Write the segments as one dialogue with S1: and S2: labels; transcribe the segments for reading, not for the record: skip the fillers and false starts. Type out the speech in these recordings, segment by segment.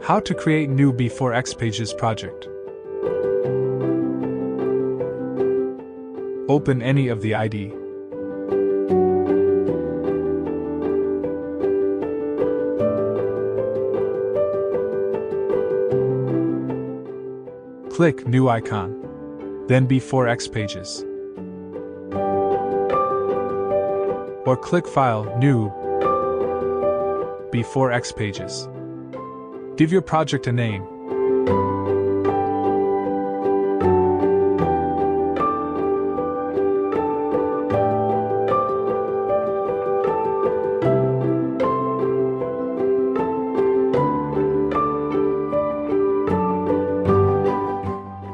S1: How to create new B4X Pages project. Open any of the IDE. Click New icon, then B4X Pages. Or click File, New, B4X Pages. Give your project a name.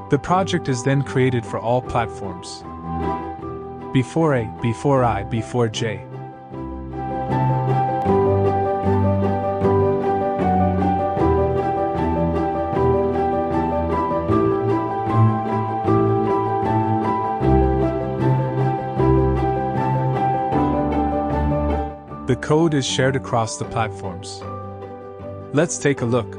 S1: The project is then created for all platforms. B4A, B4I, B4J. The code is shared across the platforms. Let's take a look.